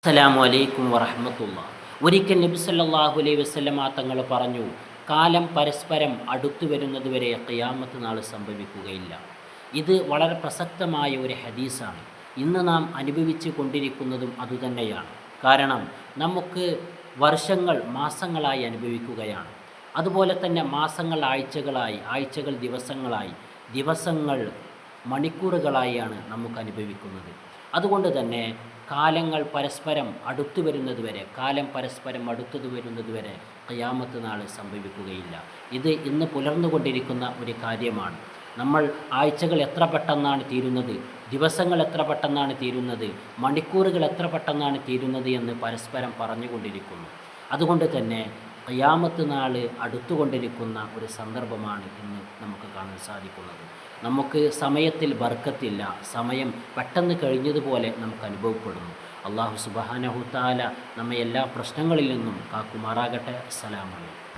അസ്സലാമു അലൈക്കും വറഹ്മത്തുള്ളാഹി. ഒരിക്കൽ നബി സല്ലല്ലാഹു അലൈഹി വസല്ലമ തങ്ങൾ പറഞ്ഞു, കാലം പരസ്പരം അടുത്തു വരുന്നതുവരെ ഖിയാമത്ത് നാൾ സംഭവിക്കുകയില്ല. ഇത് വളരെ പ്രസക്തമായ ഒരു ഹദീസാണ്. ഇന്ന് നാം അനുഭവിച്ചു കൊണ്ടിരിക്കുന്നതും അതുതന്നെയാണ്. കാരണം നമുക്ക് വർഷങ്ങൾ മാസങ്ങളായി അനുഭവിക്കുകയാണ്. അതുപോലെ തന്നെ മാസങ്ങൾ ആഴ്ചകളായി, ആഴ്ചകൾ ദിവസങ്ങളായി, ദിവസങ്ങൾ മണിക്കൂറുകളായാണ് നമുക്ക് അനുഭവിക്കുന്നത്. അതുകൊണ്ട് തന്നെ കാലങ്ങൾ പരസ്പരം അടുത്തു വരുന്നതുവരെ, കാലം പരസ്പരം അടുത്തത് വരുന്നതുവരെ ഖിയാമത്ത് നാൾ സംഭവിക്കുകയില്ല. ഇത് ഇന്ന് പുലർന്നുകൊണ്ടിരിക്കുന്ന ഒരു കാര്യമാണ്. നമ്മൾ ആഴ്ചകൾ എത്ര പെട്ടെന്നാണ് തീരുന്നത്, ദിവസങ്ങൾ എത്ര പെട്ടെന്നാണ് തീരുന്നത്, മണിക്കൂറുകൾ എത്ര പെട്ടെന്നാണ് തീരുന്നത് എന്ന് പരസ്പരം പറഞ്ഞുകൊണ്ടിരിക്കുന്നു. അതുകൊണ്ട് തന്നെ ഖിയാമത്ത് നാൾ അടുത്തുകൊണ്ടിരിക്കുന്ന ഒരു സന്ദർഭമാണ് ഇന്ന് നമുക്ക് കാണാൻ സാധിക്കുന്നത്. നമുക്ക് സമയത്തിൽ ബർക്കത്തില്ല, സമയം പെട്ടെന്ന് കഴിഞ്ഞതുപോലെ നമുക്ക് അനുഭവപ്പെടുന്നു. അല്ലാഹു സുബ്ഹാനഹു തആല നമ്മെ എല്ലാ പ്രശ്നങ്ങളിൽ നിന്നും കാക്കുമാറാകട്ടെ. അസ്സലാമു അലൈക്കും.